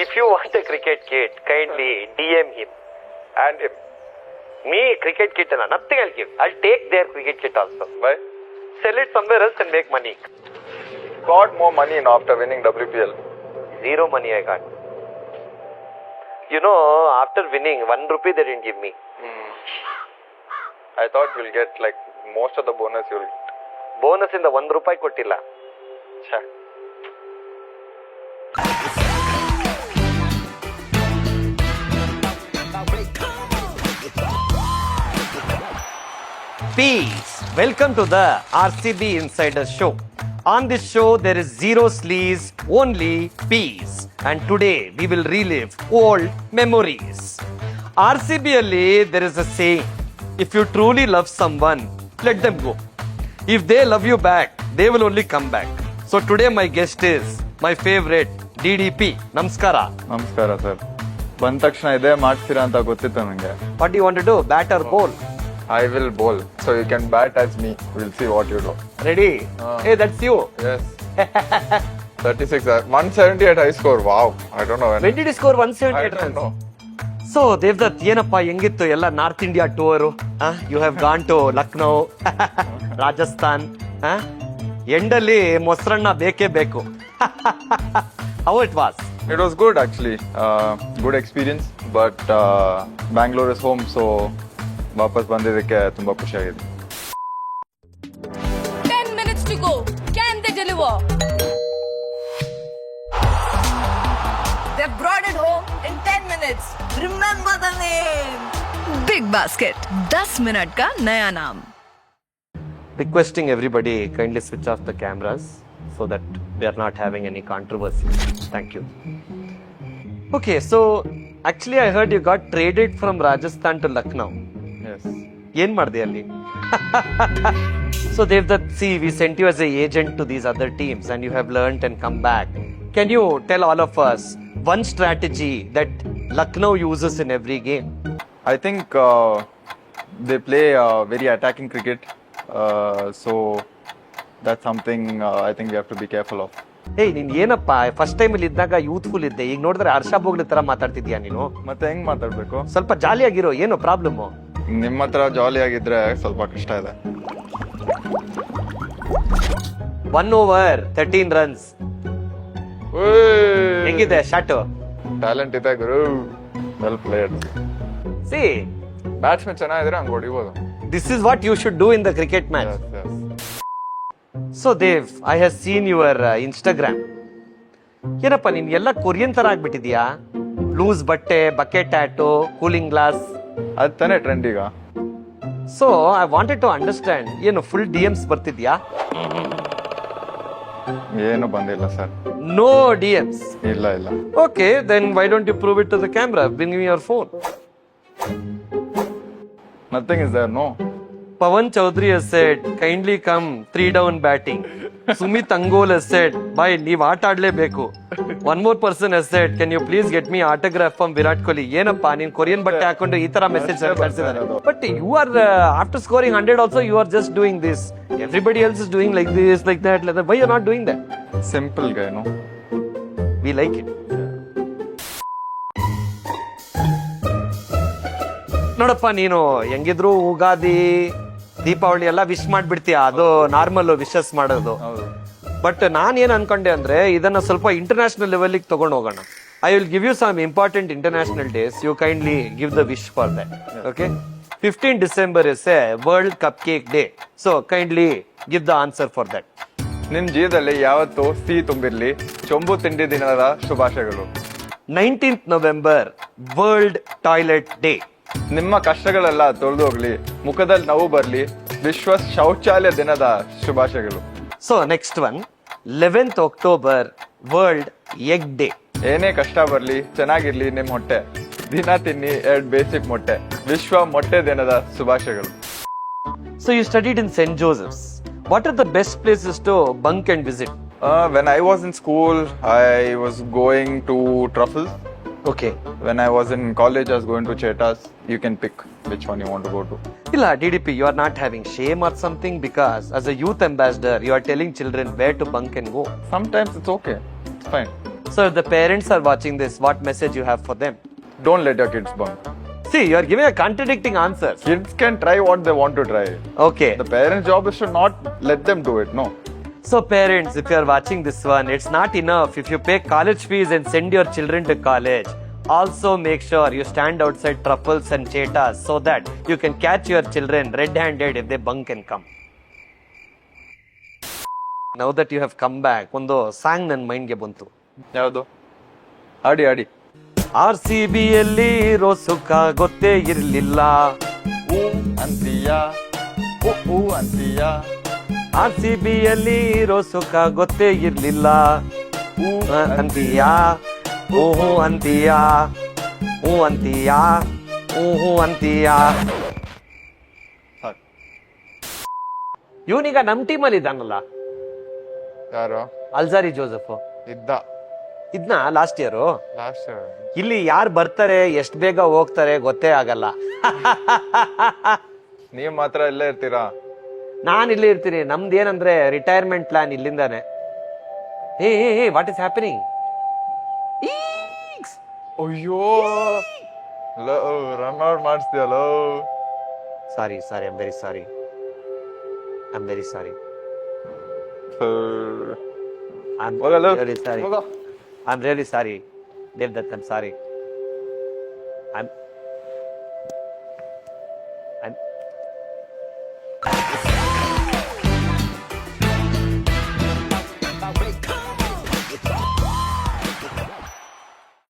If you want a cricket kit, kindly DM him. And him. Me, cricket kit, nothing I'll give. I'll take their cricket kit also. Why? Sell it somewhere else and make money. Got more money now after winning WPL. Zero money I got. You know, after winning, 1 rupee they didn't give me. I thought you'll get like most of the bonus you'll. Bonus ಇಂದ 1 ರೂಪಾಯಿ ಕೊಟ್ಟಿಲ್ಲ. Cha. Peace. Welcome to the RCB Insider Show. On this show, there is zero sleaze, only peace. And today, we will relive old memories. RCB alli there is a saying, if you truly love someone, let them go. If they love you back, they will only come back. So today my guest is my favorite DDP. Namaskara. ನಮಸ್ಕಾರ sir. ಬಂದ ತಕ್ಷಣ ಇದೇ ಮಾಡ್ತೀರಾ ಅಂತ ಗೊತ್ತಿತ್ತು ನನಗೆ. What do you want to do? Bat or bowl? I will bowl. So you can bat as me. We'll see what you do. Ready? Hey, that's you. Yes. 36. 178 high score. Wow. I don't know when. When did you score I 178 don't runs? know. So Devadatt ಏನಪ್ಪ ಹೆಂಗಿತ್ತು ಎಲ್ಲ north India tour? You have gone to Lucknow, Rajasthan. ಎಂಡಲ್ಲಿ ಮೊಸರನ್ನ ಬೇಕೇ ಬೇಕು. How it was? It was good actually. Good experience. But Bangalore is home, so ವಾಪಸ್ ಬಂದಿದ್ದಕ್ಕೆ ತುಂಬಾ ಖುಷಿಯಾಗಿದೆ. 10 minutes to go. Can they deliver? They brought it home in 10 minutes. Remember the name. Big Basket. 10 minute का नया नाम. Requesting everybody kindly switch off the cameras so that we are not having any controversy. Thank you. Okay, so actually I heard you got traded from Rajasthan to Lucknow. Yes. ಏನ್ ಮಾಡಿದೆ ಅಲ್ಲಿ? So Devdutt, see, we sent you as a agent to these other teams and you have learnt and come back. Can you tell all of us one strategy that Lucknow uses in every game? I think they play very attacking cricket. So that's something I think we have to be careful of. ಏಯ್ ನೀನ್ ಏನಪ್ಪ first time ಇಲ್ಲಿ ಇದ್ದಾಗ youthful ಇದ್ದೆ, ಈಗ ನೋಡಿದ್ರೆ ಹರ್ಷ ಬೋಗ್ಲಿ ತರ ಮಾತಾಡ್ತಿದ್ಯಾ ನೀನು? ಮತ್ತೆ ಹೆಂಗ್ ಮಾತಾಡ್ಬೇಕು? ಸ್ವಲ್ಪ ಜಾಲಿಯಾಗಿರೋ, ಏನು ಪ್ರಾಬ್ಲಮ್? ನಿಮ್ಮ ಹತ್ರ ಜಾಲಿ ಆಗಿದ್ರೆ ಸ್ವಲ್ಪ ಕಷ್ಟ ಇದೆ. 1 over 13 runs. ಹೆಂಗಿದೆ ಶಾಟ್? ಟ್ಯಾಲೆಂಟ್ ಇದೆ ಗುರು. Well played. ಸಿ, ಬ್ಯಾಟ್ಸ್ಮನ್ ಚೆನ್ನಾಗಿದ್ರೆ ಹಂಗ್ ಹೊಡಿಬೋದು. This is what you should do in the cricket match. So Dev, I have seen your Instagram. ಏನಪ್ಪ ನೀನ್ ಎಲ್ಲ ಕೊರಿಯನ್ ತರ ಆಗ್ಬಿಟ್ಟಿದ್ಯಾ? ಲೂಸ್ ಬಟ್ಟೆ, ಬಕೆಟ್ ಹ್ಯಾಟು, ಕೂಲಿಂಗ್ ಗ್ಲಾಸ್. ಅದ್ ತಾನೇ ಟ್ರೆಂಡ್ ಈಗ. So I wanted to understand, ಏನು ಫುಲ್ DMs ಬರ್ತಿದ್ಯಾ? ಏನು ಬಂದಿಲ್ಲ ಸರ್. No DMs? ಇಲ್ಲ ಇಲ್ಲ. Okay, then why don't you prove it to the camera? Bring me your phone. Nothing is there, no. Pawan Chaudhary has said, kindly come 3 down batting. Sumit Angol has said, bye, ನೀವ್ ಆಟ ಆಡ್ಲೇಬೇಕು. One more person has said, can you please get me autograph from Virat Kohli? ಏನಪ್ಪಾ ನೀನ್ Korean ಬಟ್ಟೆ ಹಾಕೊಂಡು ಈ ತರ message ಕಳ್ಸಿದ್ದಾರೆ. But you are after scoring 100 also you are just doing this. Everybody else is doing like this, like that, like that. Why you are not doing that? Simple guy, no. We like it. ನೋಡಪ್ಪ, ನೀನು ಹೆಂಗಿದ್ರು ಉಗಾದಿ, ದೀಪಾವಳಿ ಎಲ್ಲ wish ಮಾಡ್ಬಿಡ್ತೀಯ, ಅದು normal wishes ಮಾಡೋದು. But ನಾನ್ ಏನ್ ಅನ್ಕೊಂಡೆ ಅಂದ್ರೆ ಇದನ್ನ ಸ್ವಲ್ಪ ಇಂಟರ್ನ್ಯಾಷನಲ್ ಲೆವೆಲ್ ತಗೊಂಡು ಹೋಗೋಣ. I will give you some important international days. You kindly give the wish for that. Okay, 15 December is a world cupcake day. So kindly give the answer for that. ನಿಮ್ ಜೀವನದಲ್ಲಿ ಯಾವತ್ತು ಸಿಹಿ ತುಂಬಿರ್ಲಿ. ಚೊಂಬು ತಿಂಡಿ ದಿನದ ಶುಭಾಶಯಗಳು. 19th November world toilet day. ನಿಮ್ಮ ಕಷ್ಟಗಳೆಲ್ಲ ತೊಳೆದು ಹೋಗ್ಲಿ, ಮುಖದಲ್ಲಿ ನೋವು ಬರ್ಲಿ. ವಿಶ್ವ ಶೌಚಾಲಯ ದಿನದ ಶುಭಾಶಯಗಳು. So next one, 11th October world egg day. ಏನೇ ಕಷ್ಟ ಬರ್ಲಿ, ಚೆನ್ನಾಗಿರ್ಲಿ ನಿಮ್ ಹೊಟ್ಟೆ. ದಿನ ತಿನ್ನಿ 2 ಬೇಸಿಕ್ ಮೊಟ್ಟೆ. ವಿಶ್ವ ಮೊಟ್ಟೆ ದಿನದ ಶುಭಾಶಯಗಳು. So you studied in St. Joseph's. What are the best places to bunk and visit? When I was in school, I was going to Truffles. Okay. When I was in college, I was going to Chetas. You can pick which one you want to go to. Illa, DDP, you are not having shame or something, because as a youth ambassador, you are telling children where to bunk and go. Sometimes it's okay. It's fine. So if the parents are watching this, what message you have for them? Don't let your kids bunk. See, you are giving a contradicting answer. Kids can try what they want to try. Okay. The parents' job is to not let them do it. No. So parents, if you are watching this one, it's not enough if you pay college fees and send your children to college. Also make sure you stand outside truffles and cheetahs so that you can catch your children red-handed if they bunk and come. Now that you have come back, ಒಂದು song ನನ್ನ ಮೈಂಡ್ಗೆ ಬಂತು. ಯಾವುದು? ಆಡಿ ಆಡಿ. RCB ಯಲ್ಲಿ ಇರೋ ಸುಖ ಗೊತ್ತೇ ಇರ್ಲಿಲ್ಲ. ಊ ಅಂತೀಯ, ಊ ಅಂತೀಯ. RCB ಯಲ್ಲಿ ಇರೋ ಸುಖ ಗೊತ್ತೇ ಇರ್ಲಿಲ್ಲ. ಊ ಅಂತೀಯ, ಊಹು ಅಂತೀಯ, ಹೂ ಅಂತೀಯ, ಊಹು ಅಂತೀಯ. ಸಾಕು. ಇವನೀಗ ನಮ್ ಟೀಮಲ್ಲಿ ಇದ್ದಾನಲ್ಲ, ಯಾರು? Alzarri Joseph. ಇದ್ದ ಇದ್ನ ಲಾಸ್ಟ್ ಇಯರ್. ಲಾಸ್ಟ್. ಇಲ್ಲಿ ಯಾರು ಬರ್ತಾರೆ ಎಷ್ಟ್ ಬೇಗ ಹೋಗ್ತಾರೆ ಗೊತ್ತೇ ಆಗಲ್ಲ. ನೀವು ಮಾತ್ರ ಇಲ್ಲೇ ಇರ್ತೀರಾ? ನಾನ್ ಇಲ್ಲಿ ಇರ್ತೀನಿ. ನಮ್ದು ಏನಂದ್ರೆ ರಿಟೈರ್ಮೆಂಟ್ ಪ್ಲಾನ್ ಇಲ್ಲಿಂದಾನೆ. Hey what is happening? ಅಯ್ಯೋ ರನ್ ಔಟ್ ಮಾಡಿಸ್ತೀಯಲ್ಲ. Sorry I am very sorry. ಹೋಗಲ್ಲ. I'm really sorry. Devdutt, I'm sorry. I'm